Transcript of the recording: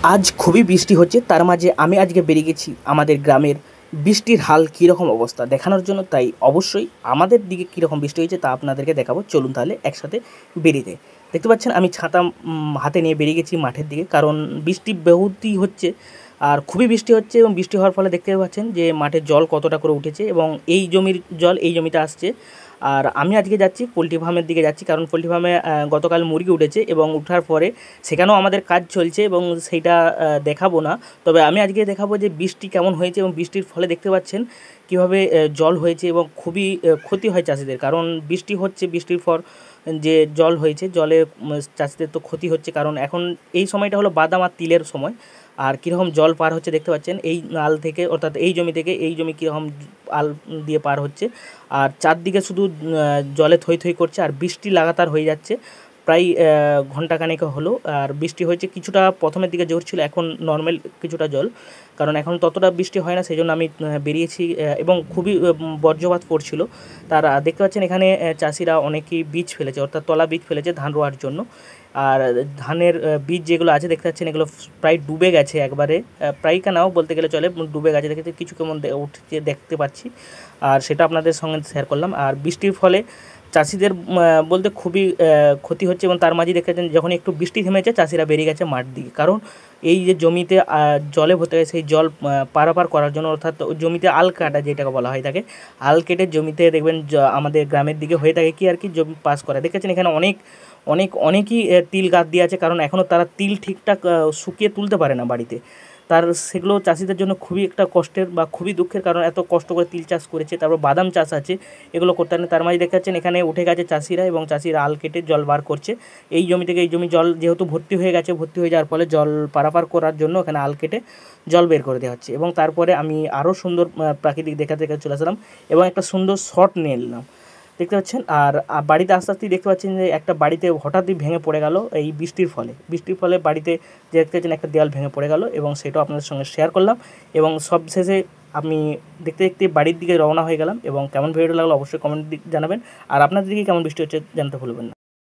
আজ খুবই বৃষ্টি হচ্ছে, তার মাঝে আমি আজকে বেরিয়ে গেছি আমাদের গ্রামের বৃষ্টির হাল কীরকম অবস্থা দেখানোর জন্য। তাই অবশ্যই আমাদের দিকে কীরকম বৃষ্টি হয়েছে তা আপনাদেরকে দেখাবো। চলুন তাহলে একসাথে বেরিয়ে দেখতে পাচ্ছেন আমি ছাতা হাতে নিয়ে বেরিয়ে গেছি মাঠের দিকে, কারণ বৃষ্টি বহুতই হচ্ছে আর খুবই বৃষ্টি হচ্ছে। এবং বৃষ্টি হওয়ার ফলে দেখতে পাচ্ছেন যে মাঠের জল কতটা করে উঠেছে এবং এই জমির জল এই জমিতে আসছে। আর আমি আজকে যাচ্ছি পোলট্রি ফার্মের দিকে যাচ্ছি, কারণ পোলট্রি ফার্মে গতকাল মুরগি উঠেছে এবং উঠার পরে সেখানেও আমাদের কাজ চলছে এবং সেইটা দেখাবো না। তবে আমি আজকে দেখাবো যে বৃষ্টি কেমন হয়েছে এবং বৃষ্টির ফলে দেখতে পাচ্ছেন কীভাবে জল হয়েছে এবং খুবই ক্ষতি হয় চাষিদের, কারণ বৃষ্টি হচ্ছে, বৃষ্টির পর যে জল হয়েছে জলে চাষিদের তো ক্ষতি হচ্ছে। কারণ এখন এই সময়টা হলো বাদাম আর তিলের সময়। আর কীরকম জল পার হচ্ছে দেখতে পাচ্ছেন এই নাল থেকে, অর্থাৎ এই জমি থেকে এই জমি কীরকম আল দিয়ে পার হচ্ছে। আর চারদিকে শুধু জলে থই থই করছে আর বৃষ্টি লাগাতার হয়ে যাচ্ছে প্রায় ঘণ্টাখানেক হলো। আর বৃষ্টি হয়েছে কিছুটা, প্রথমের দিকে জোর ছিল, এখন নর্মাল কিছুটা জল, কারণ এখন ততটা বৃষ্টি হয় না, সেই জন্য আমি বেরিয়েছি। এবং খুবই বজ্রপাত পড়ছিল। তার দেখতে পাচ্ছেন এখানে চাষিরা অনেকেই বীজ ফেলেছে, অর্থাৎ তলা বীজ ফেলেছে ধান রোয়ার জন্য। আর ধানের বীজ যেগুলো আছে দেখতে পাচ্ছেন এগুলো প্রায় ডুবে গেছে একবারে, প্রায় কেনাও বলতে গেলে চলে, ডুবে গেছে দেখতে কিছু কেমন উঠছে দেখতে পাচ্ছি। আর সেটা আপনাদের সঙ্গে শেয়ার করলাম। আর বৃষ্টির ফলে চাষিদের বলতে খুবই ক্ষতি হচ্ছে এবং তার মাঝে দেখতে পাচ্ছেন যখন একটু বৃষ্টি থেমেছে চাষিরা বেরিয়ে গেছে মাঠ দিকে, কারণ এই যে জমিতে জলে ভর্তি হয় সেই জল পারাপার করার জন্য, অর্থাৎ জমিতে আল কাটা যেটাকে বলা হয় থাকে, আল কেটে জমিতে দেখবেন আমাদের গ্রামের দিকে হয়ে থাকে কি আর কি জমি পাস করা। দেখেছেন এখানে অনেকই তিল গাছ দিয়ে আছে, কারণ এখনও তারা তিল ঠিকঠাক শুকিয়ে তুলতে পারে না বাড়িতে। তার সেগুলো চাষিদের জন্য খুবই একটা কষ্টের বা খুবই দুঃখের, কারণ এত কষ্ট করে তিল চাষ করেছে, তারপর বাদাম চাষ আছে, এগুলো করতে পারেন। তার মাঝে দেখতে পাচ্ছেন এখানে উঠে গেছে চাষিরা এবং চাষিরা আল কেটে জল বার করছে এই জমি থেকে। এই জমি জল যেহেতু ভর্তি হয়ে গেছে, ভর্তি হয়ে যাওয়ার ফলে জল পারাপার করার জন্য এখানে আল কেটে জল বের করে দেওয়া হচ্ছে। এবং তারপরে আমি আরও সুন্দর প্রাকৃতিক দেখাতে চলে আসলাম এবং একটা সুন্দর শট নিয়ে নিলাম দেখতে পাচ্ছেন। আর বাড়িতে আস্তে আস্তেই দেখতে পাচ্ছেন যে একটা বাড়িতে হঠাৎই ভেঙে পড়ে গেল এই বৃষ্টির ফলে বাড়িতে যে দেখতে পাচ্ছেন একটা দেওয়াল ভেঙে পড়ে গেল, এবং সেটাও আপনাদের সঙ্গে শেয়ার করলাম। এবং সবশেষে আমি দেখতে দেখতে বাড়ির দিকে রওনা হয়ে গেলাম। এবং কেমন ভিডিওটা লাগলো অবশ্যই কমেন্ট জানাবেন। আর আপনাদের দিকে কেমন বৃষ্টি হচ্ছে জানতে ভুলবেন না।